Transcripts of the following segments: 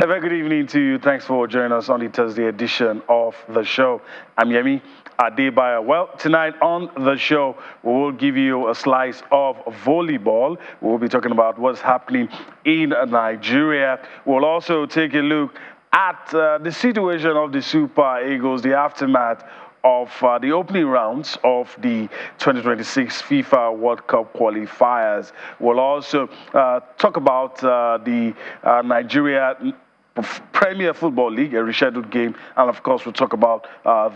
very good evening to you. Thanks for joining us on the Thursday edition of the show. I'm Yemi Adebayo. Well, tonight on the show, we will give you a slice of volleyball. We'll be talking about what's happening in Nigeria. We'll also take a look at the situation of the Super Eagles, the aftermath of the opening rounds of the 2026 FIFA World Cup qualifiers. We'll also talk about the Nigeria Premier Football League, a rescheduled game, and of course we'll talk about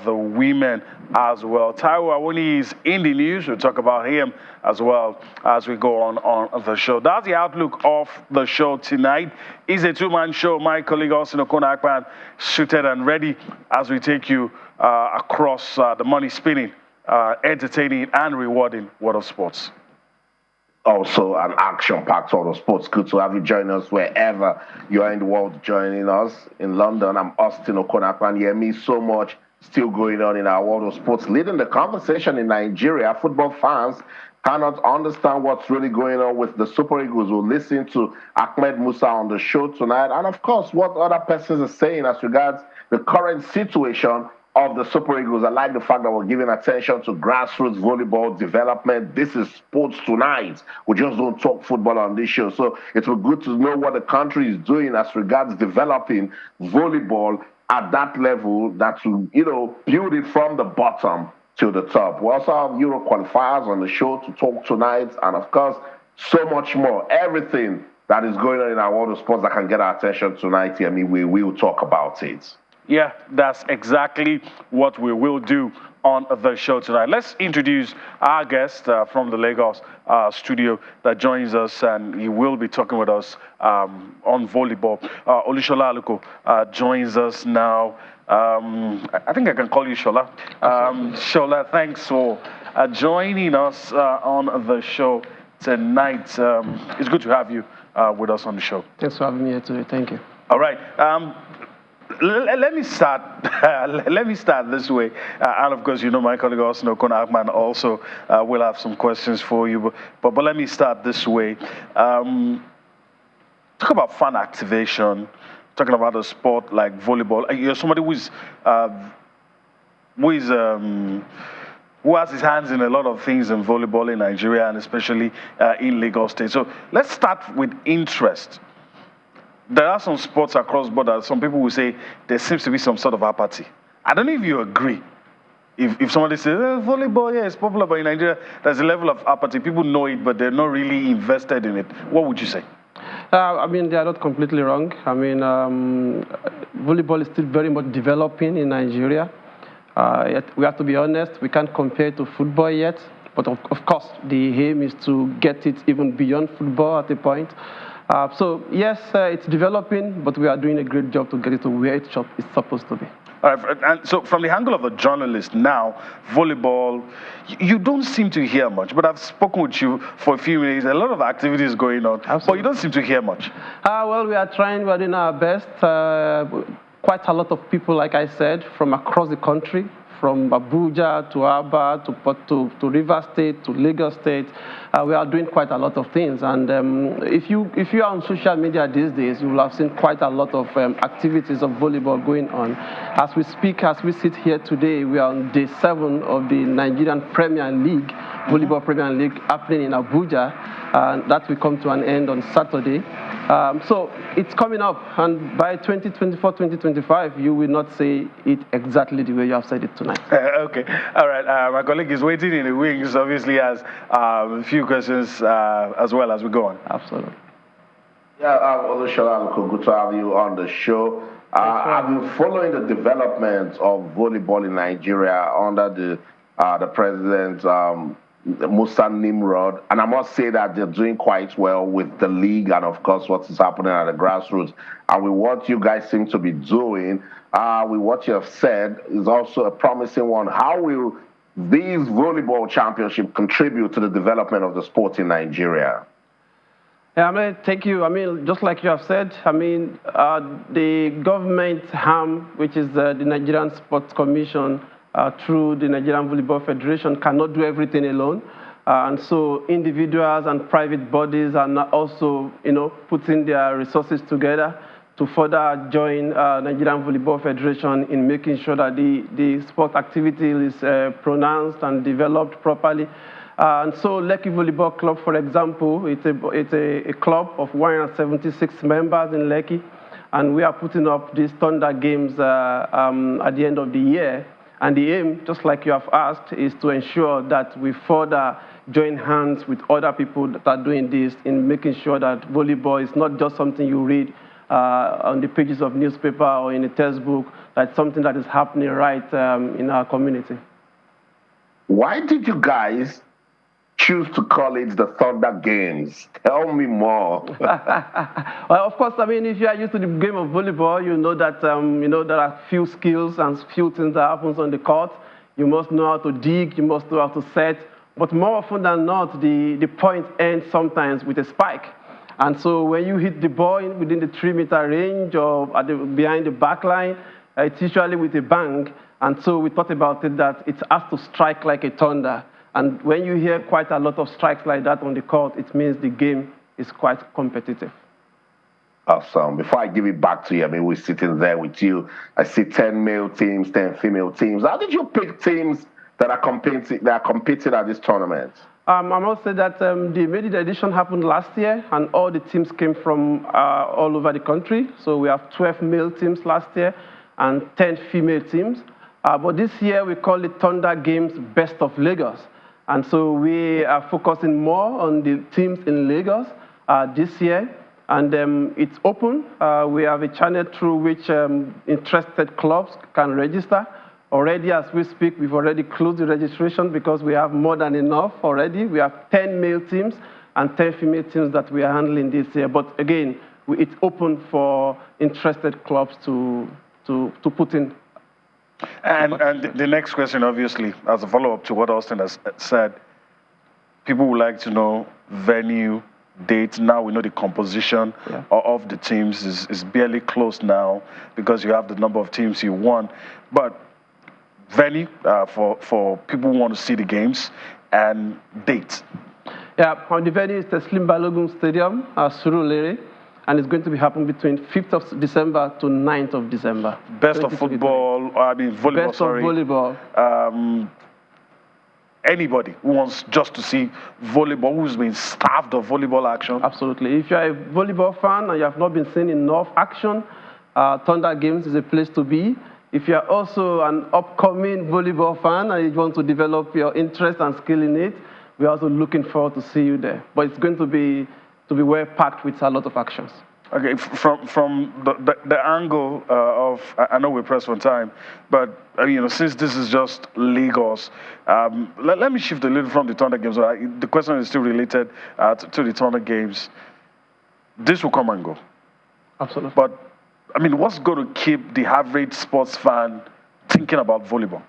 the women as well. Taiwo Awoniyi is in the news. We'll talk about him as well as we go on the show. That's the outlook of the show tonight. It's a two-man show. My colleague Austin Okona-Akpan suited and ready as we take you across the money spinning, entertaining and rewarding world of sports. Also an action-packed world of sports. Good to have you join us wherever you are in the world joining us. In London, I'm Austin Okona-Akpan. Yemi, so much still going on in our world of sports. Leading the conversation in Nigeria, football fans cannot understand what's really going on with the Super Eagles. We'll listen to Ahmed Musa on the show tonight. And of course, what other persons are saying as regards the current situation of the Super Eagles. I like the fact that we're giving attention to grassroots volleyball development. This is sports tonight. We just don't talk football on this show. So it will be good to know what the country is doing as regards developing volleyball at that level that will, build it from the bottom to the top. We also have Euro qualifiers on the show to talk tonight. And of course, so much more. Everything that is going on in our world of sports that can get our attention tonight, we will talk about it. Yeah, that's exactly what we will do on the show tonight. Let's introduce our guest from the Lagos studio that joins us, and he will be talking with us on volleyball. Olusola Aluko joins us now. I think I can call you Shola. Shola, thanks for joining us on the show tonight. It's good to have you with us on the show. Thanks for having me here today. Thank you. All right. Let me start. Let me start this way, and of course, my colleague Austin Okona-Akpan also will have some questions for you. But let me start this way. Talk about fan activation. Talking about a sport like volleyball. You're somebody who has his hands in a lot of things in volleyball in Nigeria and especially in Lagos State. So let's start with interest. There are some sports across borders. Some people will say there seems to be some sort of apathy. I don't know if you agree. If somebody says, volleyball, yeah, it's popular, but in Nigeria, there's a level of apathy. People know it, but they're not really invested in it. What would you say? They are not completely wrong. Volleyball is still very much developing in Nigeria. We have to be honest, we can't compare it to football yet. But of course, the aim is to get it even beyond football at a point. So yes, it's developing, but we are doing a great job to get it to where it's supposed to be. All right, and so from the angle of a journalist now, volleyball, you don't seem to hear much, but I've spoken with you for a few minutes, a lot of activities going on, Absolutely. But you don't seem to hear much. Well, we are trying, we're doing our best. Quite a lot of people, like I said, from across the country, from Abuja to Aba to Rivers State to Lagos State. We are doing quite a lot of things. And if you are on social media these days, you will have seen quite a lot of activities of volleyball going on. As we speak, as we sit here today, we are on day 7 of the Nigerian Premier League, Volleyball Premier League, happening in Abuja. And that will come to an end on Saturday. So it's coming up, and by 2024, 2025, you will not say it exactly the way you have said it tonight. Okay, all right. My colleague is waiting in the wings, obviously, has a few questions as well as we go on. Absolutely. Yeah, Olusola, good to have you on the show. I've been following the development of volleyball in Nigeria under the president, Musa Nimrod, and I must say that they're doing quite well with the league and of course what is happening at the grassroots. And with what you guys seem to be doing, with what you have said is also a promising one. How will these volleyball championships contribute to the development of the sport in Nigeria? Yeah, thank you. Just like you have said, the government arm, which is the Nigerian Sports Commission, through the Nigerian Volleyball Federation, cannot do everything alone. And so individuals and private bodies are also, putting their resources together to further join Nigerian Volleyball Federation in making sure that the sport activity is pronounced and developed properly. And so Lekki Volleyball Club, for example, it's a club of 176 members in Lekki, and we are putting up these Thunder Games at the end of the year. And the aim, just like you have asked, is to ensure that we further join hands with other people that are doing this in making sure that volleyball is not just something you read on the pages of newspaper or in a textbook, that's something that is happening right in our community. Why did you guys choose to call it the Thunder Games? Tell me more. Well, of course, I mean, if you are used to the game of volleyball, you know that there are few skills and few things that happens on the court. You must know how to dig, you must know how to set, but more often than not, the point ends sometimes with a spike. And so when you hit the ball within the 3-meter range or behind the back line, it's usually with a bang. And so we thought about it that it has to strike like a thunder. And when you hear quite a lot of strikes like that on the court, it means the game is quite competitive. Awesome. Before I give it back to you, I mean, we're sitting there with you. I see 10 male teams, 10 female teams. How did you pick teams that are competing at this tournament? I must say that the maiden edition happened last year, and all the teams came from all over the country. So we have 12 male teams last year and 10 female teams. But this year we call it Thunder Games Best of Lagos. And so we are focusing more on the teams in Lagos this year. And it's open. We have a channel through which interested clubs can register. Already, as we speak, we've already closed the registration because we have more than enough already. We have 10 male teams and 10 female teams that we are handling this year. But again, it's open for interested clubs to put in. And the next question, obviously, as a follow-up to what Austin has said, people would like to know venue, date. Now we know the composition of the teams is barely close now because you have the number of teams you want. But venue for people who want to see the games and date. Yeah, on the venue is the Slim Balogun Stadium, Surulere, and it's going to be happening between 5th of December to 9th of December. Best of football, I mean volleyball, Best of volleyball. Anybody who wants just to see volleyball, who's been starved of volleyball action. Absolutely. If you're a volleyball fan and you have not been seeing enough action, Thunder Games is a place to be. If you're also an upcoming volleyball fan and you want to develop your interest and skill in it, we're also looking forward to see you there. But it's going to be well packed with a lot of actions. Okay, from the angle of, I know we're pressed for time, but since this is just Lagos, let me shift a little from the Thunder Games. The question is still related to the Thunder Games. This will come and go. Absolutely. But what's going to keep the average sports fan thinking about volleyball?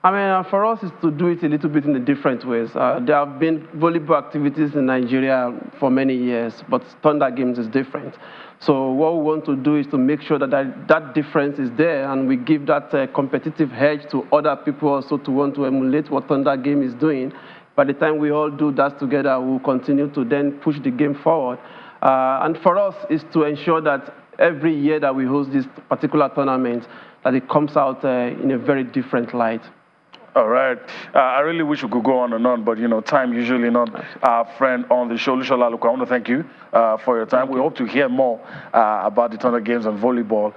For us, it's to do it a little bit in a different ways. There have been volleyball activities in Nigeria for many years, but Thunder Games is different. So what we want to do is to make sure that difference is there, and we give that competitive edge to other people also to want to emulate what Thunder Game is doing. By the time we all do that together, we'll continue to then push the game forward. And for us, is to ensure that every year that we host this particular tournament, that it comes out in a very different light. All right. I really wish we could go on and on, but time usually not our friend on the show. Lushola Aluko, I want to thank you for your time. We hope to hear more about the Thunder Games and volleyball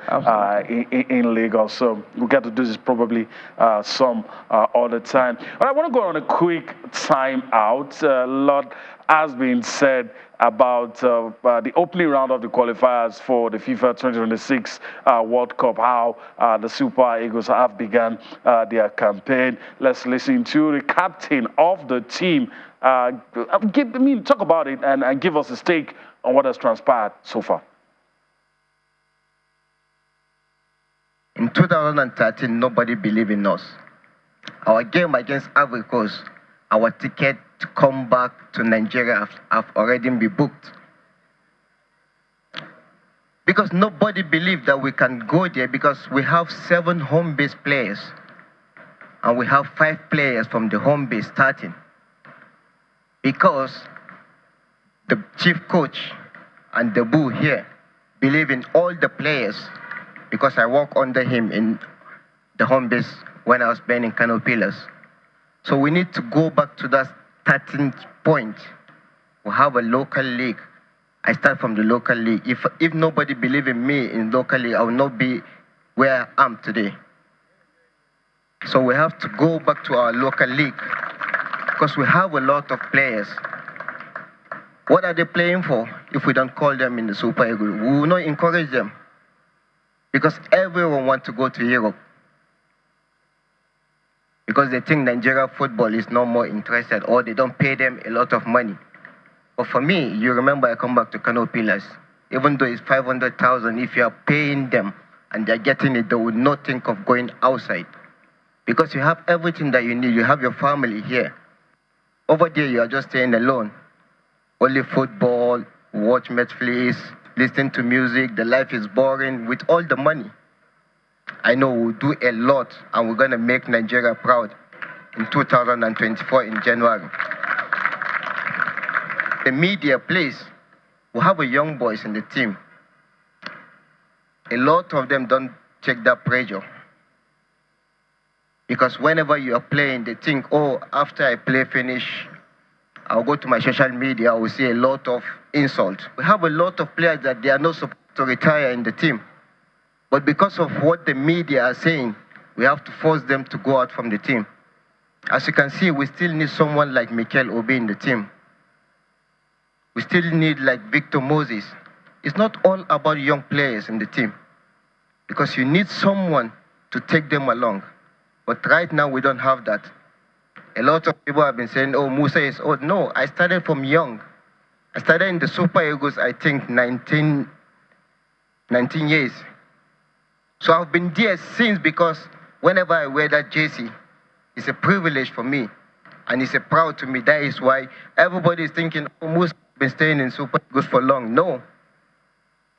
in Lagos. So we'll get to do this probably some other time. All right, I want to go on a quick time out. A lot has been said about the opening round of the qualifiers for the FIFA 2026 World Cup, how the Super Eagles have begun their campaign. Let's listen to the captain of the team. Talk about it and give us a take on what has transpired so far. In 2013, nobody believed in us. Our game against Ivory Coast, our ticket to come back to Nigeria have already been booked. Because nobody believed that we can go there because we have 7 home-based players and we have 5 players from the home base starting. Because the chief coach and the bull here believe in all the players because I work under him in the home base when I was playing in Kano Pillars. So we need to go back to that starting point. We have a local league. I start from the local league. If nobody believe in me in local league, I will not be where I am today. So we have to go back to our local league because we have a lot of players. What are they playing for if we don't call them in the Super Eagles? We will not encourage them because everyone wants to go to Europe because they think Nigeria football is no more interested or they don't pay them a lot of money. But for me, you remember I come back to Kano Pillars. Even though it's 500,000, if you are paying them and they're getting it, they would not think of going outside. Because you have everything that you need. You have your family here. Over there, you are just staying alone. Only football, watch Netflix, listen to music. The life is boring with all the money. I know we'll do a lot and we're going to make Nigeria proud in 2024 in January. The media plays. We have a young boys in the team. A lot of them don't take that pressure. Because whenever you are playing, they think, oh, after I play finish, I'll go to my social media, I will see a lot of insult. We have a lot of players that they are not supposed to retire in the team. But because of what the media are saying, we have to force them to go out from the team. As you can see, we still need someone like Mikel Obi in the team. We still need like Victor Moses. It's not all about young players in the team. Because you need someone to take them along. But right now, we don't have that. A lot of people have been saying, oh, Musa is old. No, I started from young. I started in the Super Eagles, I think, 19 years. So I've been there since because whenever I wear that jersey, it's a privilege for me. And it's a proud to me. That is why everybody is thinking, oh, Musa has been staying in Super Eagles for long. No.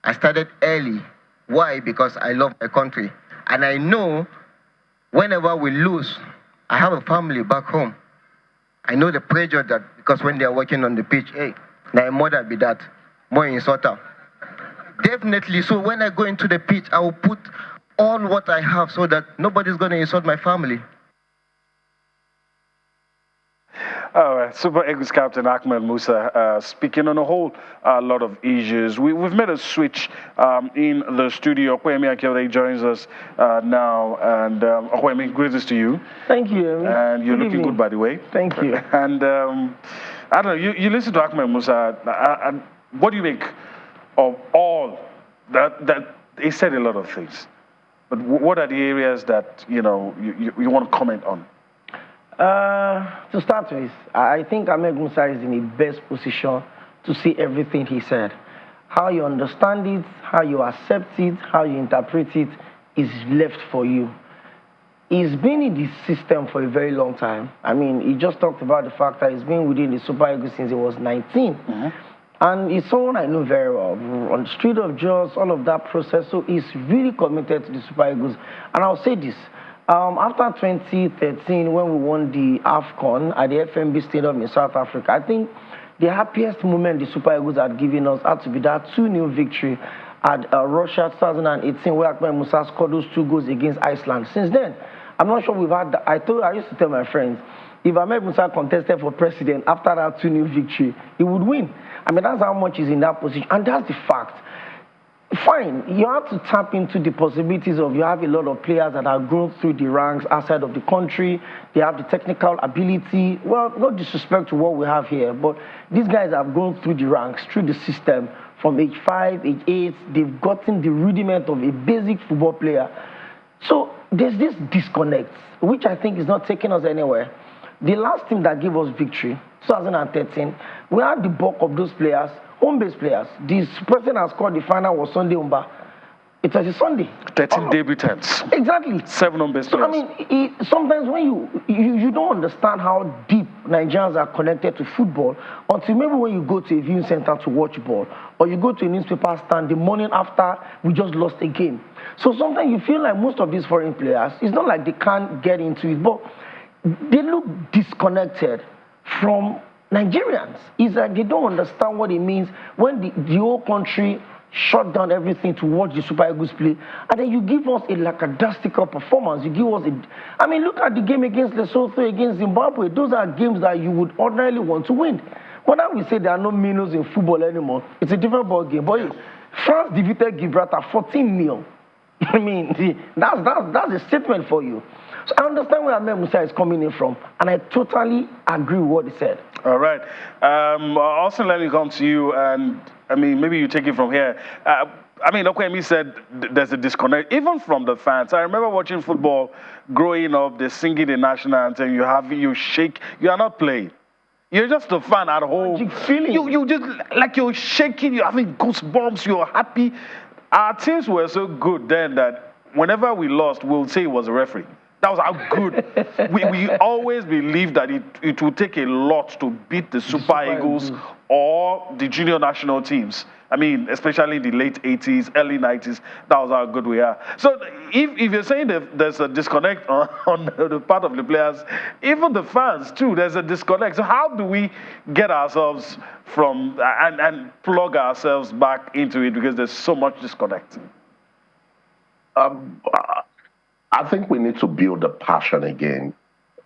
I started early. Why? Because I love my country. And I know whenever we lose, I have a family back home. I know the pressure that, because when they are working on the pitch, hey, now mother be that, more in Sota. Definitely, so when I go into the pitch, I will put all what I have so that nobody's going to insult my family. All right, Super Eagles captain Ahmed Musa speaking on a whole lot of issues. We've made a switch in the studio. Okwemi Akeode joins us now, and Okwemi, greetings to you. Thank you. And you're looking good, by the way. Thank you. And I don't know, you listen to Ahmed Musa. What do you make of all that? He said a lot of things, but what are the areas that you want to comment on? To start with, I think Ahmed Musa is in the best position to see everything he said. How you understand it, how you accept it, how you interpret it is left for you. He's been in this system for a very long time. I mean, he just talked about the fact that he's been within the Super Eagles since he was 19. Mm-hmm. And he's someone I know very well. On the street of Jos, all of that process. So he's really committed to the Super Eagles. And I'll say this. After 2013, when we won the AFCON at the FMB Stadium in South Africa, I think the happiest moment the Super Eagles had given us had to be that 2-0 victory at Russia 2018, where Ahmed Musa scored those 2 goals against Iceland. Since then, I'm not sure we've had that. I used to tell my friends, if Ahmed Musa contested for president after that 2-0 victory, he would win. I mean, that's how much he's in that position, and that's the fact. Fine, you have to tap into the possibilities of you have a lot of players that have grown through the ranks outside of the country. They have the technical ability. Well, no disrespect to what we have here, but these guys have grown through the ranks, through the system. From age 5, age 8, they've gotten the rudiment of a basic football player. So there's this disconnect, which I think is not taking us anywhere. The last team that gave us victory, 2013, we had the bulk of those players, home-based players. This person that scored the final was Sunday Umba. It was a Sunday. 13 debutants. Exactly. 7 home-based players. I mean, sometimes when you don't understand how deep Nigerians are connected to football until maybe when you go to a viewing center to watch ball or you go to a newspaper stand the morning after we just lost a game. So sometimes you feel like most of these foreign players, it's not like they can't get into it, but they look disconnected from Nigerians. It's like they don't understand what it means when the whole country shut down everything to watch the Super Eagles play, and then you give us a lackadaisical performance. You give us I mean, look at the game against Lesotho, against Zimbabwe. Those are games that you would ordinarily want to win. But now we say there are no minnows in football anymore. It's a different ball game. But France defeated Gibraltar 14-0. I mean, that's a statement for you. So I understand where Ahmed Musa is coming in from, and I totally agree with what he said. All right. Austin, let me come to you, and I mean, maybe you take it from here. I mean, Awoniyi said there's a disconnect, even from the fans. I remember watching football growing up, they're singing the national anthem, you shake, you are not playing. You're just a fan at home. You just, like you're shaking, you're having goosebumps, you're happy. Our teams were so good then that whenever we lost, we'll say it was a referee. That was how good. we always believed that it would take a lot to beat the Super Eagles or the junior national teams. I mean, especially in the late 80s, early 90s, that was how good we are. So if you're saying that there's a disconnect on the part of the players, even the fans too, there's a disconnect. So how do we get ourselves from and plug ourselves back into it, because there's so much disconnect? I think we need to build the passion again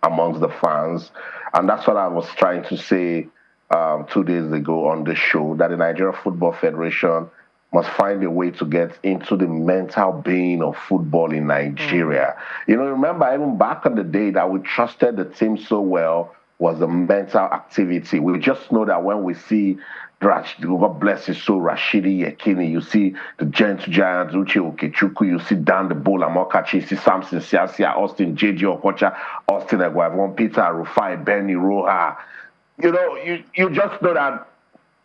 amongst the fans. And that's what I was trying to say 2 days ago on the show, that the Nigeria Football Federation must find a way to get into the mental being of football in Nigeria. You know, remember, even back in the day that we trusted the team so well was the mental activity. We just know that when we see God bless his soul, Rashidi Yekini, you see the gentle giants, Uche Okechukwu, you see Dan the Bull, Amokachi, you see Samson Siasia, Austin JJ Okocha, Austin Eguavon, Peter Rufai, Benny Roha. You know, you just know that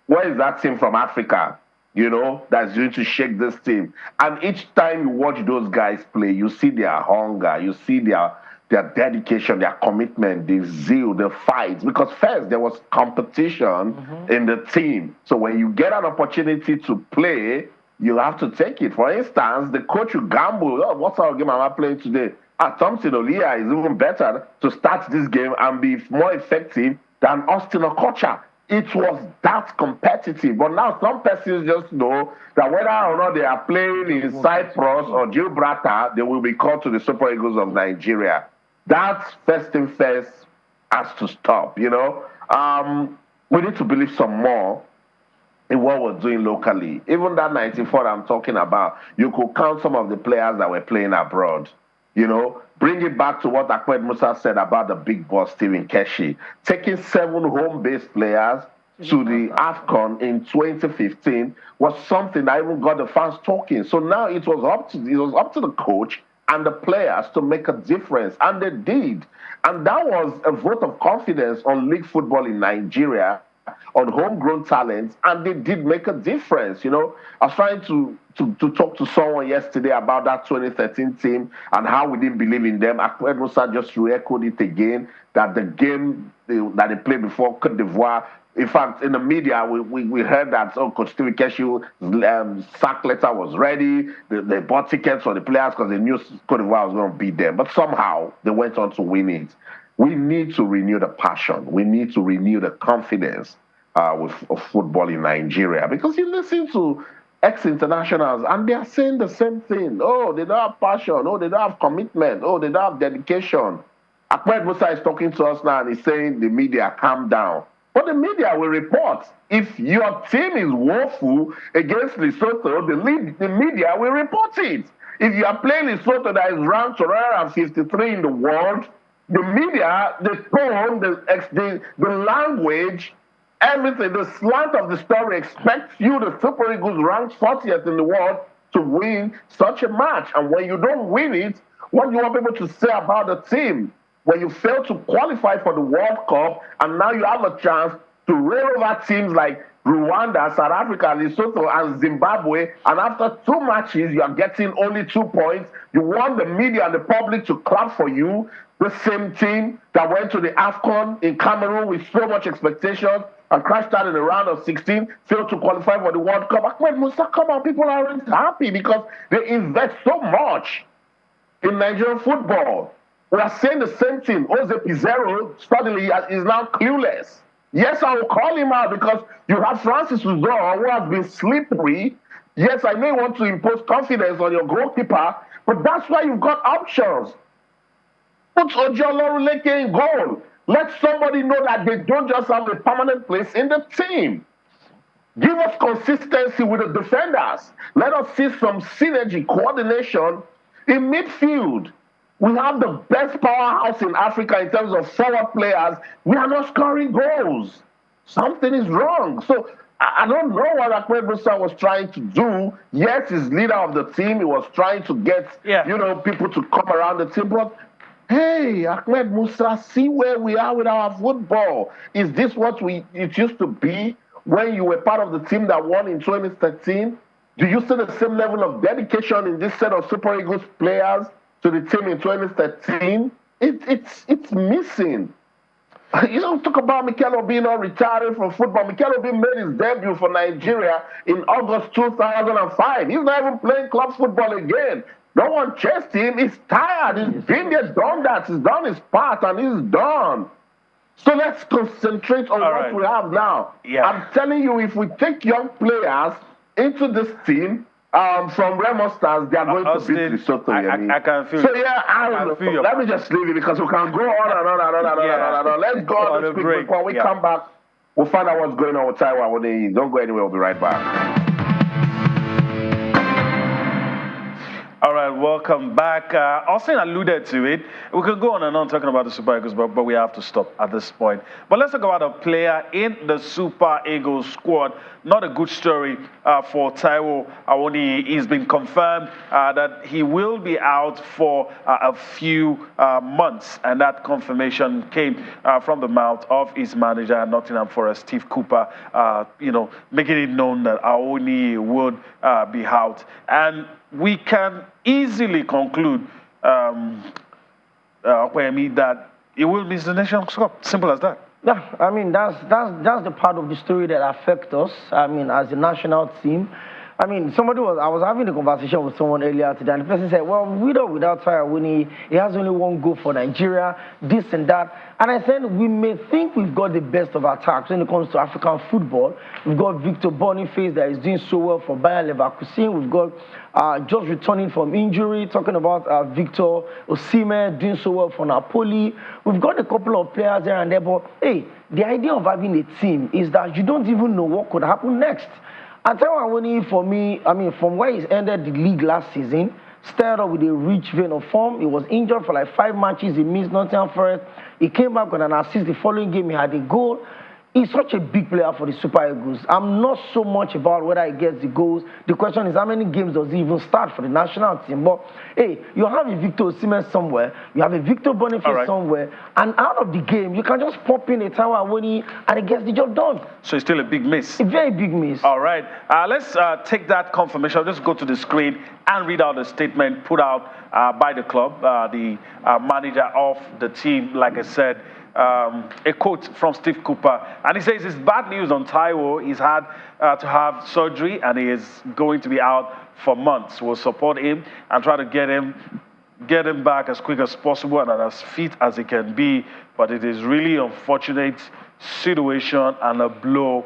where is that team from Africa, you know, that's going to shake this team. And each time you watch those guys play, you see their hunger, you see their dedication, their commitment, the zeal, the fight. Because first, there was competition in the team. So when you get an opportunity to play, you have to take it. For instance, the coach will gamble. Oh, what sort of game am I playing today? Thompson Olia is even better to start this game and be more effective than Austin Okocha. It was that competitive. But now some persons just know that whether or not they are playing in Cyprus or Gibraltar, they will be called to the Super Eagles of Nigeria. That first thing first has to stop, you know. We need to believe some more in what we're doing locally. Even that 94 I'm talking about, you could count some of the players that were playing abroad. You know, bring it back to what Ahmed Musa said about the big boss, Stephen Keshi, taking 7 home-based players to the AFCON in 2015 was something that even got the fans talking. So now it was up to the coach and the players to make a difference, and they did. And that was a vote of confidence on league football in Nigeria, on homegrown talents, and they did make a difference. You know, I was trying to talk to someone yesterday about that 2013 team and how we didn't believe in them. Ahmed Musa just re-echoed it again, that the game that they played before Cote d'Ivoire, in fact, in the media, we heard that Coach Stephen Keshi's sack letter was ready. They bought tickets for the players because they knew Cote d'Ivoire was going to beat them. But somehow, they went on to win it. We need to renew the passion. We need to renew the confidence of football in Nigeria. Because you listen to ex-internationals and they are saying the same thing. Oh, they don't have passion. Oh, they don't have commitment. Oh, they don't have dedication. Ahmed Musa is talking to us now and he's saying the media, calm down. But the media will report. If your team is woeful against Lesotho, the media will report it. If you are playing Lesotho that is ranked 153 in the world, the media, the tone, the language, everything, the slant of the story expects you, the Super Eagles ranked 40th in the world, to win such a match. And when you don't win it, what do you want people to say about the team? When you fail to qualify for the World Cup, and now you have a chance to rail over teams like Rwanda, South Africa, Lesotho, and Zimbabwe, and after 2 matches, you are getting only 2 points. You want the media and the public to clap for you. The same team that went to the AFCON in Cameroon with so much expectations and crashed out in the round of 16, failed to qualify for the World Cup. Ahmed Musa, come on, people aren't happy because they invest so much in Nigerian football. We are saying the same thing. Jose Pizarro suddenly is now clueless. Yes, I will call him out because you have Francis Uzor, who has been slippery. Yes, I may want to impose confidence on your goalkeeper, but that's why you've got options. Put Ojoloruleke in goal. Let somebody know that they don't just have a permanent place in the team. Give us consistency with the defenders. Let us see some synergy, coordination in midfield. We have the best powerhouse in Africa in terms of forward players. We are not scoring goals. Something is wrong. So I don't know what Ahmed Musa was trying to do. Yes, he's leader of the team. He was trying to get, people to come around the team. But hey, Ahmed Musa, see where we are with our football. Is this what it used to be when you were part of the team that won in 2013? Do you see the same level of dedication in this set of Super Eagles players to the team in 2013? It's missing. You don't talk about Mikel Obi not retiring from football. Mikel Obi made his debut for Nigeria in August 2005. He's not even playing club football again. No one chased him. He's tired. He's been there, done that. He's done his part, and he's done. So let's concentrate on what we have now. Yeah. I'm telling you, if we take young players into this team, from Remo Stars, they are going to beat Lesotho. I can feel so I don't know. Let me just leave it because we can go on and on and on and on. Let's go on this quick before we come back. We'll find out what's going on with Taiwo Awoniyi. Don't go anywhere. We'll be right back. All right, welcome back. Austin alluded to it. We could go on and on talking about the Super Eagles, but we have to stop at this point. But let's talk about a player in the Super Eagles squad. Not a good story for Taiwo Awoniyi. He's been confirmed that he will be out for a few months, and that confirmation came from the mouth of his manager at Nottingham Forest, Steve Cooper, making it known that Awoniyi would be out. And we can easily conclude that he will miss the Nations Cup. Simple as that. Yeah, I mean, that's the part of the story that affects us, I mean, as a national team. I mean, I was having a conversation with someone earlier today, and the person said, well, with or without Taiwo Awoniyi, he has only one goal for Nigeria, this and that. And I said, we may think we've got the best of attacks when it comes to African football. We've got Victor Boniface that is doing so well for Bayer Leverkusen. We've got just returning from injury, talking about Victor Osimhen doing so well for Napoli. We've got a couple of players here and there, but hey, the idea of having a team is that you don't even know what could happen next. And Taiwo Awoniyi, for me, I mean, from where he's ended the league last season, started off with a rich vein of form. He was injured for like 5 matches. He missed Nottingham Forest. He came back with an assist. The following game, he had a goal. He's such a big player for the Super Eagles. I'm not so much about whether he gets the goals. The question is, how many games does he even start for the national team? But, hey, you have a Victor Osimhen somewhere. You have a Victor Boniface somewhere. And out of the game, you can just pop in a Taiwo Awoniyi and it gets the job done. So it's still a big miss. A very big miss. All right. Let's take that confirmation. I'll just go to the screen and read out the statement put out by the club, the manager of the team, like I said. A quote from Steve Cooper, and he says it's bad news on Taiwo. He's had to have surgery and he is going to be out for months. We'll support him and try to get him back as quick as possible and as fit as he can be. But it is really unfortunate situation and a blow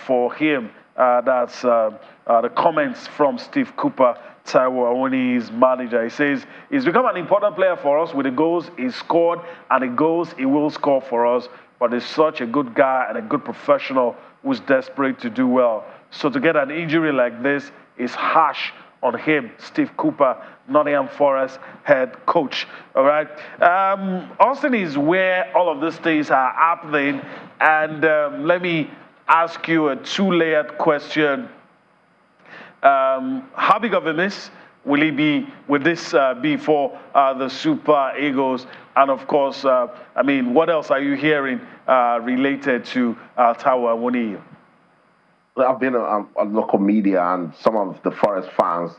for him. That's the comments from Steve Cooper, Taiwo Awoniyi's manager. He says he's become an important player for us with the goals he scored and the goals he will score for us. But he's such a good guy and a good professional who's desperate to do well. So to get an injury like this is harsh on him. Steve Cooper, Nottingham Forest head coach. All right. Austin is where all of these things are happening. And let me ask you a two-layered question. How big of a miss will he be? Will this be for the Super Eagles? And of course, what else are you hearing related to Taiwo Awoniyi? I've been on local media, and some of the Forest fans,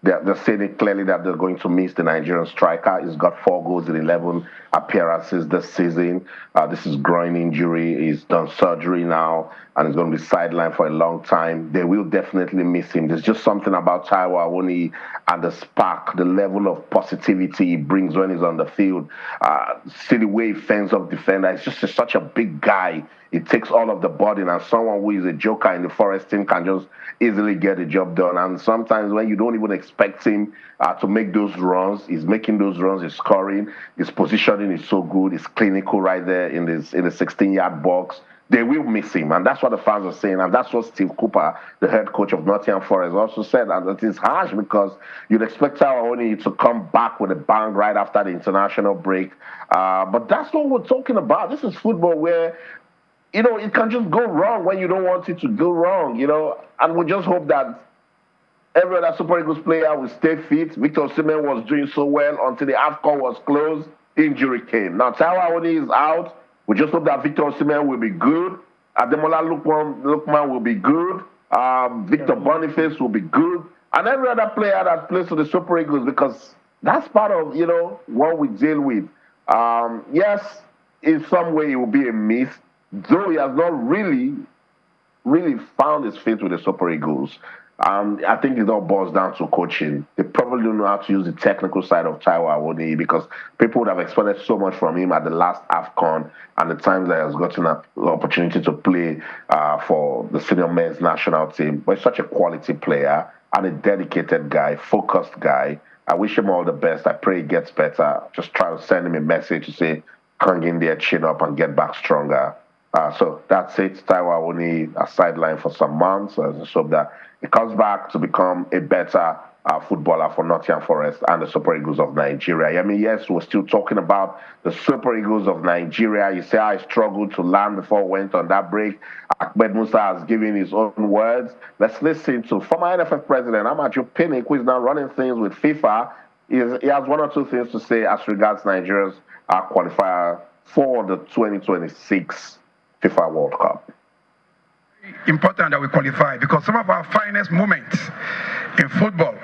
they're saying it clearly that they're going to miss the Nigerian striker. He's got 4 goals in 11 appearances this season. This is groin injury. He's done surgery now, and he's going to be sidelined for a long time. They will definitely miss him. There's just something about Taiwo Awoniyi and the spark, the level of positivity he brings when he's on the field. See the way he fends off defender. He's just such a big guy. it takes all of the burden, and someone who is a joker in the Forest team can just easily get the job done. And sometimes when you don't even expect him to make those runs, he's making those runs, he's scoring, his positioning is so good, he's clinical right there in the 16-yard box. They will miss him, and that's what the fans are saying, and that's what Steve Cooper, the head coach of Nottingham Forest, also said, and it is harsh because you'd expect Awoniyi to come back with a bang right after the international break, but that's what we're talking about. This is football where, it can just go wrong when you don't want it to go wrong, and we just hope that every other Super Eagles player will stay fit. Victor Osimhen was doing so well until the AFCON was closed, injury came. Now, Taiwo Awoniyi is out. We just hope that Victor Osimhen will be good. Ademola Lookman will be good. Victor Boniface will be good. And every other player that plays for the Super Eagles, because that's part of, what we deal with. Yes, in some way it will be a miss, though he has not really found his feet with the Super Eagles. I think it all boils down to coaching. They probably don't know how to use the technical side of Taiwo Awoniyi because people would have expected so much from him at the last AFCON and the times that he has gotten an opportunity to play for the senior men's national team. But he's such a quality player and a dedicated guy, focused guy. I wish him all the best. I pray he gets better. Just try to send him a message to say, hang in there, chin up, and get back stronger. So that's it. Taiwo Awoniyi a sideline for some months. I just hope that he comes back to become a better footballer for Nottingham Forest and the Super Eagles of Nigeria. Yes, we're still talking about the Super Eagles of Nigeria. You say I struggled to land before we went on that break. Ahmed Musa has given his own words. Let's listen to former NFF president Amaju Pinnick, who is now running things with FIFA. He has one or two things to say as regards Nigeria's qualifier for the 2026 FIFA World Cup. Important that we qualify because some of our finest moments in football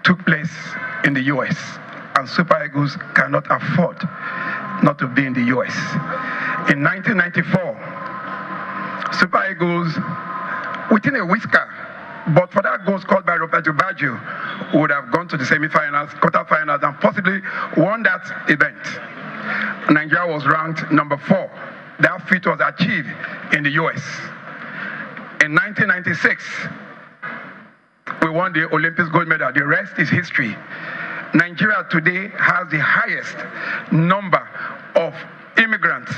took place in the US, and Super Eagles cannot afford not to be in the US. In 1994, Super Eagles, within a whisker, but for that goal scored by Roberto Baggio, would have gone to the semi-finals, quarter-finals, and possibly won that event. Nigeria was ranked number 4. That feat was achieved in the US. In 1996, we won the Olympics gold medal. The rest is history. Nigeria today has the highest number of immigrants,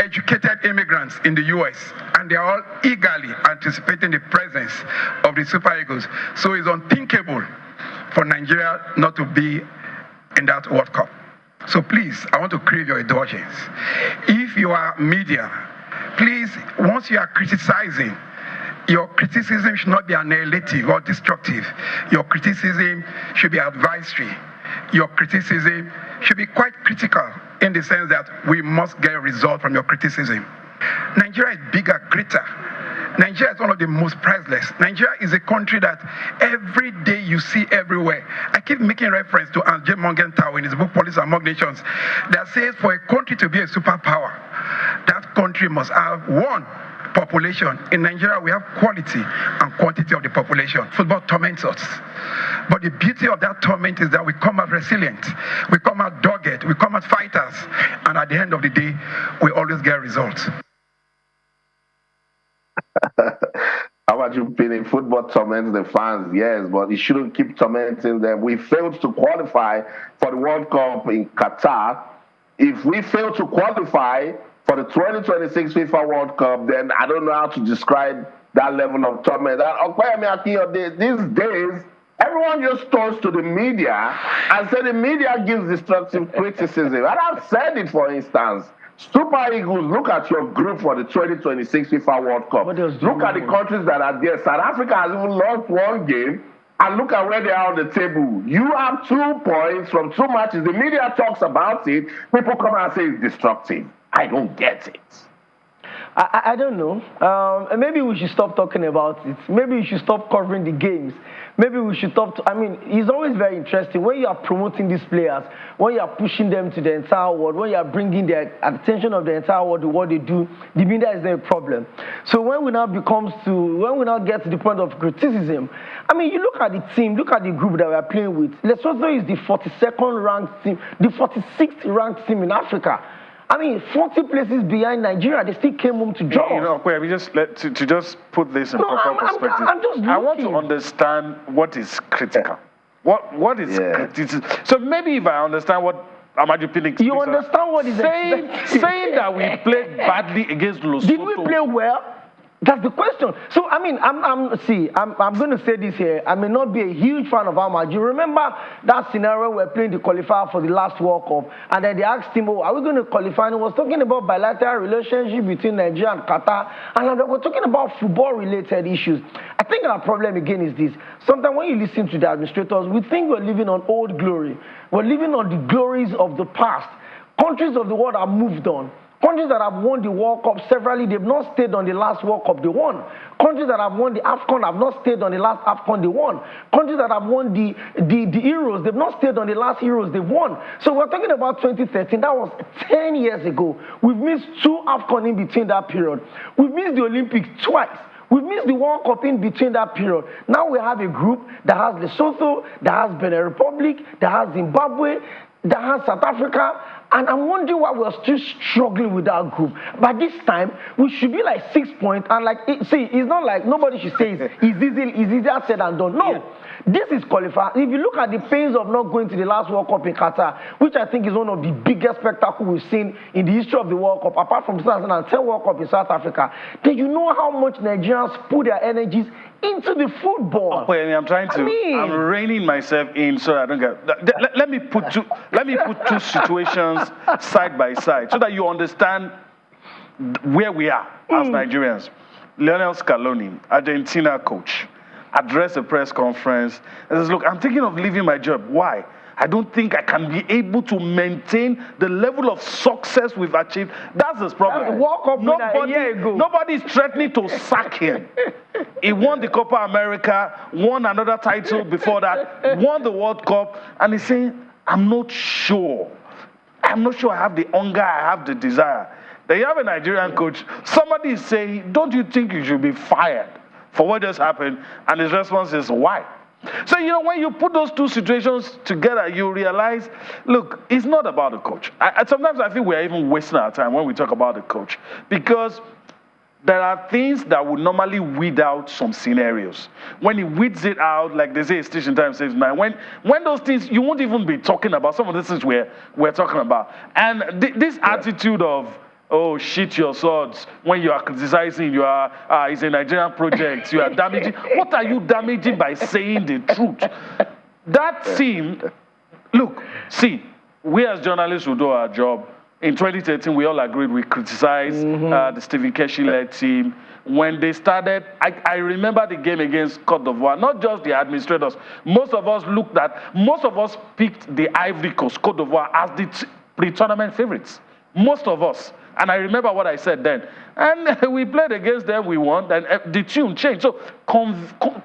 educated immigrants in the US, and they are all eagerly anticipating the presence of the Super Eagles. So it's unthinkable for Nigeria not to be in that World Cup. So please, I want to crave your indulgence. If you are media, please, once you are criticizing, your criticism should not be annihilative or destructive. Your criticism should be advisory. Your criticism should be quite critical in the sense that we must get a result from your criticism. Nigeria is bigger, greater. Nigeria is one of the most priceless. Nigeria is a country that every day you see everywhere. I keep making reference to Andrzej Morgenthau in his book, Politics Among Nations, that says for a country to be a superpower, that country must have one population. In Nigeria, we have quality and quantity of the population. Football torments us. But the beauty of that torment is that we come out resilient, we come out dogged, we come out fighters, and at the end of the day, we always get results. How about you feeling football torments the fans? Yes, but it shouldn't keep tormenting them. We failed to qualify for the World Cup in Qatar. If we fail to qualify for the 2026 FIFA World Cup, then I don't know how to describe that level of torment. These days, everyone just turns to the media and says the media gives destructive criticism. And I've said it, for instance. Super Eagles, look at your group for the 2026 FIFA World Cup. Look at the countries that are there. South Africa has even lost one game. And look at where they are on the table. You have 2 points from 2 matches. The media talks about it. People come and say it's destructive. I don't get it. I don't know. Maybe we should stop talking about it. Maybe we should stop covering the games. Maybe we should stop. It's always very interesting when you are promoting these players, when you are pushing them to the entire world, when you are bringing the attention of the entire world to what they do. The media is not a problem. So when we now get to the point of criticism, you look at the team, look at the group that we are playing with. Lesotho is the 42nd ranked team, the 46th ranked team in Africa. I mean, 40 places behind Nigeria, they still came home to join. You know, wait, to just put this in proper perspective. I'm just I want to looking. understand what is critical. What is criticism? So maybe if I understand what Amaju Pinnick you understand what is saying that we played badly against Lesotho. Did we play well? That's the question. So, I mean, I'm going to say this here. I may not be a huge fan of Amaju. Remember that scenario we're playing the qualifier for the last World Cup, and then they asked him, oh, are we going to qualify? And he was talking about bilateral relationship between Nigeria and Qatar, and we're talking about football-related issues. I think our problem, again, is this. Sometimes when you listen to the administrators, we think we're living on old glory. We're living on the glories of the past. Countries of the world have moved on. Countries that have won the World Cup severally, they've not stayed on the last World Cup they won. Countries that have won the AFCON have not stayed on the last AFCON they won. Countries that have won the Euros, they've not stayed on the last Euros they've won. So we're talking about 2013. That was 10 years ago. We've missed 2 AFCON in between that period. We've missed the Olympics twice. We've missed the World Cup in between that period. Now we have a group that has Lesotho, that has Benin Republic, that has Zimbabwe, that has South Africa, and I'm wondering why we're still struggling with that group. By this time, we should be like 6 points, and it's not like nobody should say it's easier said than done. No, this is qualified. If you look at the pains of not going to the last World Cup in Qatar, which I think is one of the biggest spectacles we've seen in the history of the World Cup, apart from 2010 World Cup in South Africa, then you know how much Nigerians put their energies into the football. I'm trying to. I'm reining myself in so I don't get. Let me put two situations side by side so that you understand where we are as Nigerians. Lionel Scaloni, Argentina coach, addressed a press conference and says, "Look, I'm thinking of leaving my job. Why? I don't think I can be able to maintain the level of success we've achieved." That's his problem. Nobody's threatening to sack him. He won the Copa America, won another title before that, won the World Cup, and he's saying, I'm not sure I have the hunger, I have the desire. Then you have a Nigerian coach. Somebody is saying, don't you think you should be fired for what just happened? And his response is, why? So, when you put those two situations together, you realize, look, it's not about the coach. Sometimes I feel we're even wasting our time when we talk about the coach, because there are things that would normally weed out some scenarios. When he weeds it out, like they say, station time saves 9. When those things, you won't even be talking about some of the things we're talking about. And this attitude of, oh, shit your swords, when you are criticizing, it's a Nigerian project, you are damaging. What are you damaging by saying the truth? That team, look, we as journalists will do our job. In 2013, we all agreed we criticized the Stephen Keshi-led team. When they started, I remember the game against Cote d'Ivoire, not just the administrators. Most of us picked the Ivory Coast, Cote d'Ivoire, as the pre-tournament favorites. Most of us. And I remember what I said then. And we played against them, we won, and the tune changed. So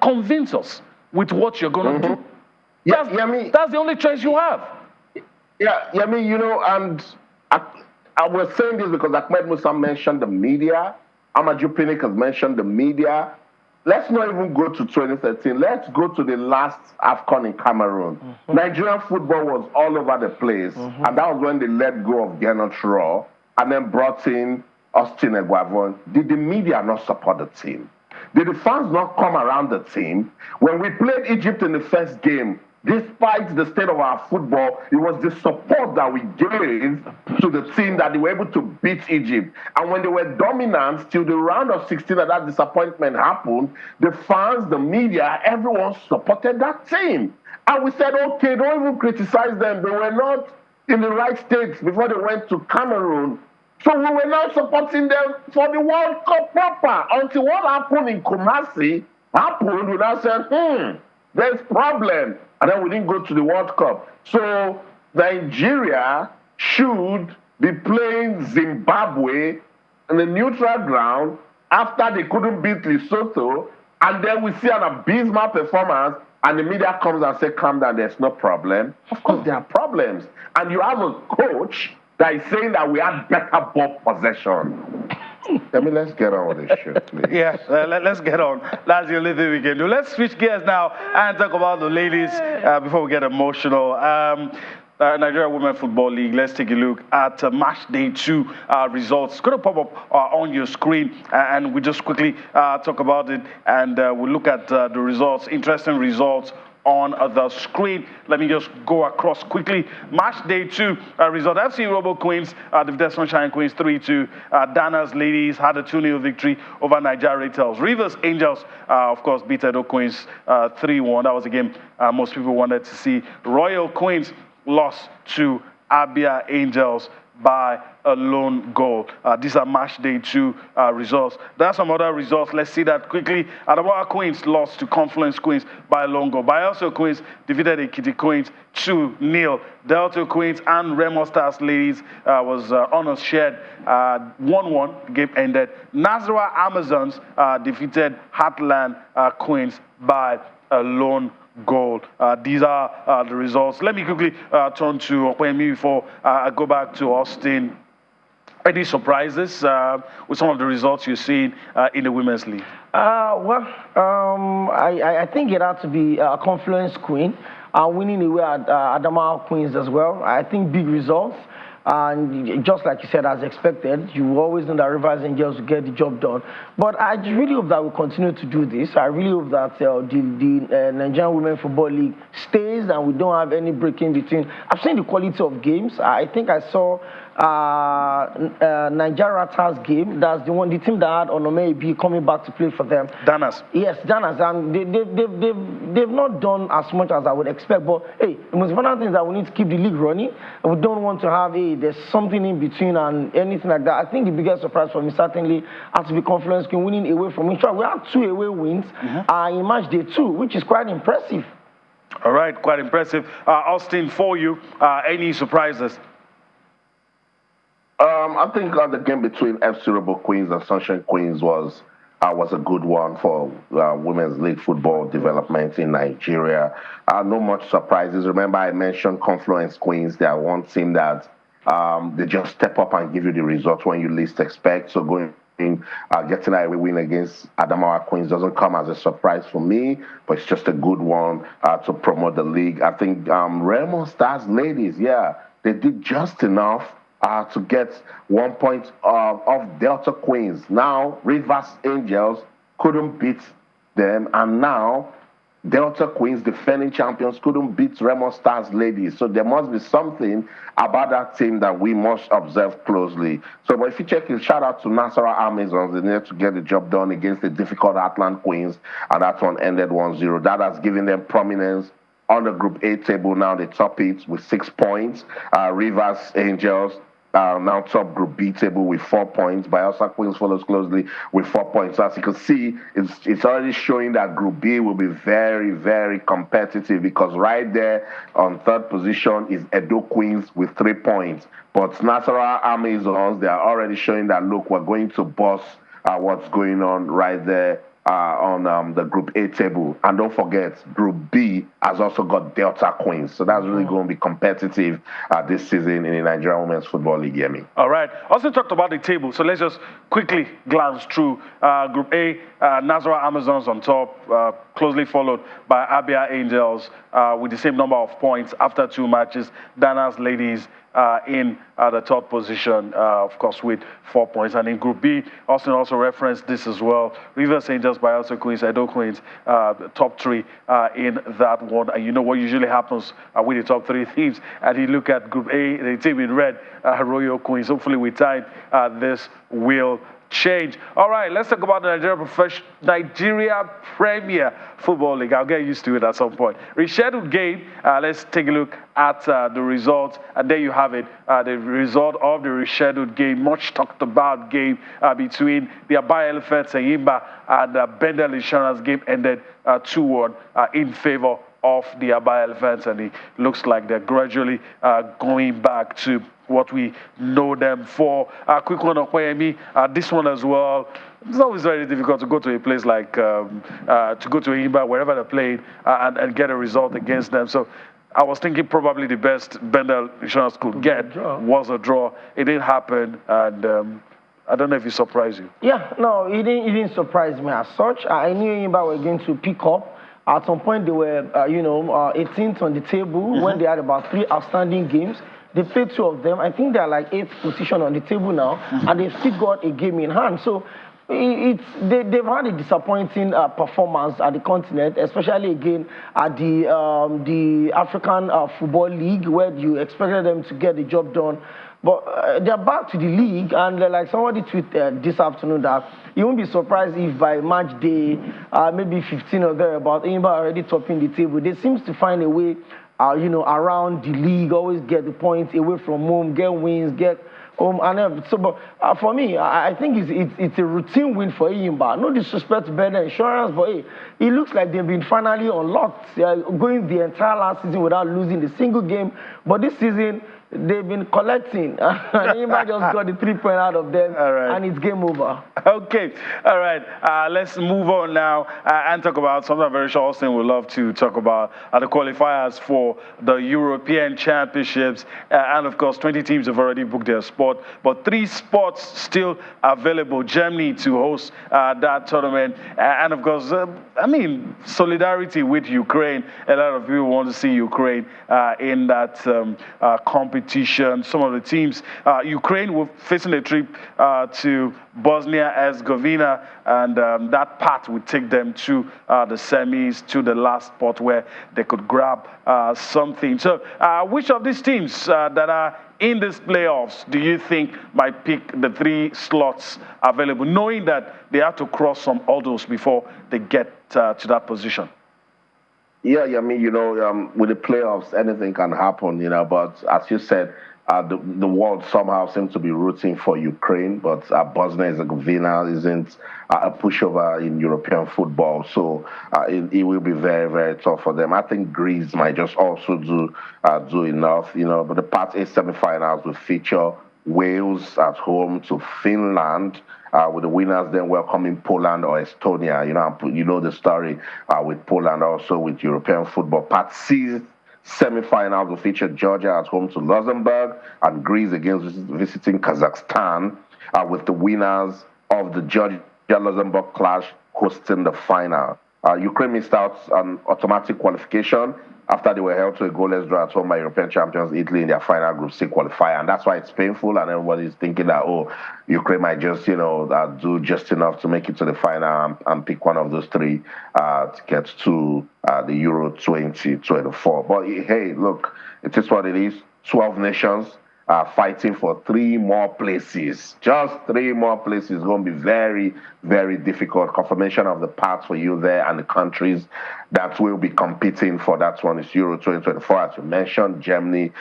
convince us with what you're going to do. That's the only choice you have. And I was saying this because Ahmed Musa mentioned the media. Amaju Pinnick has mentioned the media. Let's not even go to 2013. Let's go to the last AFCON in Cameroon. Nigerian football was all over the place. And that was when they let go of Gernot Rohr and then brought in Austin Eguavoen. Did the media not support the team? Did the fans not come around the team? When we played Egypt in the first game, despite the state of our football, it was the support that we gave to the team that they were able to beat Egypt. And when they were dominant till the round of 16 that disappointment happened, the fans, the media, everyone supported that team. And we said, okay, don't even criticize them. They were not in the right state before they went to Cameroon. So we were not supporting them for the World Cup proper until what happened in Kumasi happened. We now said, there's problem. And then we didn't go to the World Cup. So Nigeria should be playing Zimbabwe in a neutral ground after they couldn't beat Lesotho. And then we see an abysmal performance and the media comes and says, calm down, there's no problem. Of course there are problems. And you have a coach that is saying that we have better ball possession. Let's get on with this shit, please. Let's get on. That's the only thing we can do. Let's switch gears now and talk about the ladies before we get emotional. Nigeria Women Football League. Let's take a look at match day 2 results. It's going to pop up on your screen, and we just quickly talk about it, and we'll look at the results, interesting results on the screen. Let me just go across quickly. Match day 2 result. FC Robo Queens defeated Sunshine Queens 3-2. Dana's Ladies had a 2-0 victory over Nigeria Tales. Rivers Angels, of course, beat Edo Queens 3-1. That was a game most people wanted to see. Royal Queens lost to Abia Angels by a lone goal. These are match day 2 results. There are some other results. Let's see that quickly. Adamawa Queens lost to Confluence Queens by a lone goal. Bayelsa Queens defeated Ekiti Queens 2-0. Delta Queens and Remo Stars Ladies was honors shared 1-1. Game ended. Nazareth Amazons defeated Heartland Queens by a lone goal. These are the results. Let me quickly turn to Awoniyi before I go back to Austin. Any surprises with some of the results you're seeing in the Women's League? I think it had to be Confluence Queen winning away at Adamawa Queens as well. I think big results. And just like you said, as expected, you always know that Rivers Angels will get the job done. But I really hope that we continue to do this. I really hope that the Nigerian Women Football League stays and we don't have any break in between. I've seen the quality of games. I think I saw Nigeria Ratters game. That's the team that had Awoniyi coming back to play for them. Danas. Yes, Danas. And they've not done as much as I would expect. But hey, the most important thing is that we need to keep the league running. We don't want to have there's something in between and anything like that. I think the biggest surprise for me certainly has to be Confluence Queen winning away from each other. We had 2 away wins in match day 2, which is quite impressive. All right, quite impressive. Austin, for you, any surprises? I think the game between FC Robo Queens and Sunshine Queens was a good one for women's league football development in Nigeria. No much surprises. Remember, I mentioned Confluence Queens. They are one team that they just step up and give you the result when you least expect. So getting a win against Adamawa Queens doesn't come as a surprise for me, but it's just a good one to promote the league. I think Remo Stars Ladies, they did just enough to get 1 point off Delta Queens. Now, Rivers Angels couldn't beat them, and now Delta Queens, defending champions, couldn't beat Remo Stars Ladies. So there must be something about that team that we must observe closely. So, but if you check it, shout out to Nazareth Amazons. They needed to get the job done against the difficult Heartland Queens, and that one ended 1-0. That has given them prominence on the Group A table. Now they top it with 6 points. Rivers Angels now top Group B table with 4 points. Bayelsa Queens follows closely with 4 points. So as you can see, it's already showing that Group B will be very, very competitive, because right there on 3rd position is Edo Queens with 3 points. But Nazareth Amazons, they are already showing that, look, we're going to boss what's going on right there on the Group A table. And don't forget, Group B has also got Delta Queens. So that's really going to be competitive this season in the Nigerian Women's Football League, Yemi. All right. Also talked about the table. So let's just quickly glance through Group A. Nazareth Amazons on top, closely followed by Abia Angels with the same number of points after 2 matches. Dana's Ladies in the 3rd position, of course, with 4 points. And in Group B, Austin also referenced this as well. Rivers Angels, Bayelsa Queens, Edo Queens, top 3 in that one. And you know what usually happens with the top 3 teams. And you look at Group A, the team in red, Royal Queens. Hopefully with time, this will change. All right, let's talk about the Nigeria Premier Football League. I'll get used to it at some point. Rescheduled game. Let's take a look at the results. And there you have it. The result of the rescheduled game. Much talked about game between the Abaya Elephants and Yimba, and the Bendel Insurance game ended 2-1 in favor of the Abaya Elephants. And it looks like they're gradually going back to what we know them for. Quick one on Awoniyi. This one as well. It's always very difficult to go to a place like, to go to Imba, wherever they're playing, and get a result against them. So I was thinking probably the best Bendel Insurance could get was a draw. It didn't happen, and I don't know if it surprised you. Yeah, no, it didn't surprise me as such. I knew Imba were going to pick up At some point, they were, 18th on the table when they had about 3 outstanding games. They played 2 of them. I think they're like 8th position on the table now, and they've still got a game in hand. So they've had a disappointing performance at the continent, especially again at the African Football League, where you expected them to get the job done. But they're back to the league, and like somebody tweeted this afternoon that you won't be surprised if by match day, maybe 15 or thereabout, Enyimba already topping the table. They seem to find a way, around the league, always get the points away from home, get wins, get home, and so. But for me, I think it's a routine win for Enyimba. No disrespect to Better Insurance, but hey, it looks like they've been finally unlocked. They are going the entire last season without losing a single game, but this season they've been collecting. And Enyimba just got the 3 point out of them, and it's game over. Okay, all right. Let's move on now and talk about something very short. Austin would love to talk about the qualifiers for the European Championships. And of course, 20 teams have already booked their spot, but 3 spots still available. Germany to host that tournament. And of course, solidarity with Ukraine. A lot of people want to see Ukraine in that competition. Some of the teams, Ukraine were facing a trip to Bosnia-Herzegovina, and that path would take them to the semis, to the last spot where they could grab something. So which of these teams that are in these playoffs do you think might pick the 3 slots available, knowing that they have to cross some hurdles before they get to that position? Yeah, with the playoffs, anything can happen, but as you said, the world somehow seems to be rooting for Ukraine, but Bosnia-Herzegovina isn't a pushover in European football, so it will be very, very tough for them. I think Greece might just also do enough, but the Part A semifinals will feature Wales at home to Finland, with the winners then welcoming Poland or Estonia. You know the story with Poland, also with European football. Part C semi-finals will feature Georgia at home to Luxembourg and Greece against visiting Kazakhstan, with the winners of the Georgia-Luxembourg clash hosting the final. Ukraine missed out on automatic qualification after they were held to a goalless draw at home by European champions Italy in their final Group C qualifier. And that's why it's painful, and everybody's thinking that, Ukraine might just, do just enough to make it to the final and pick one of those 3 tickets to the Euro 2024. But hey, look, it is what it is. 12 nations fighting for 3 more places. Just 3 more places is going to be very, very difficult. Confirmation of the paths for you there and the countries that will be competing for that one is Euro 2024. As you mentioned, Germany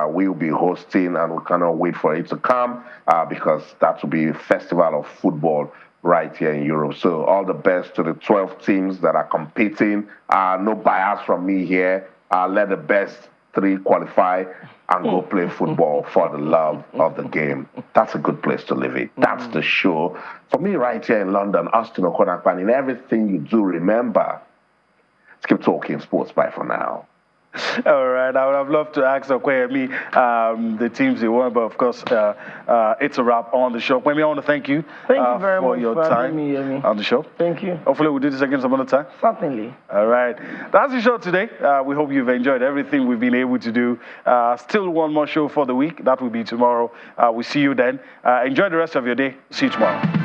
will be hosting, and we cannot wait for it to come because that will be a festival of football right here in Europe. So all the best to the 12 teams that are competing. No bias from me here. Let the best 3 qualify and go play football for the love of the game. That's a good place to live it. That's the show. For me right here in London, Austin Okonakpan, in everything you do, remember, let's keep talking sports. Bye for now. All right, I would have loved to ask Kwemi the teams they won, but of course, it's a wrap on the show. Kwemi, I want to thank you, thank you very for much your for time having me, on the show. Thank you. Hopefully, we'll do this again some other time. Certainly. All right, that's the show today. We hope you've enjoyed everything we've been able to do. Still one more show for the week. That will be tomorrow. We'll see you then. Enjoy the rest of your day. See you tomorrow.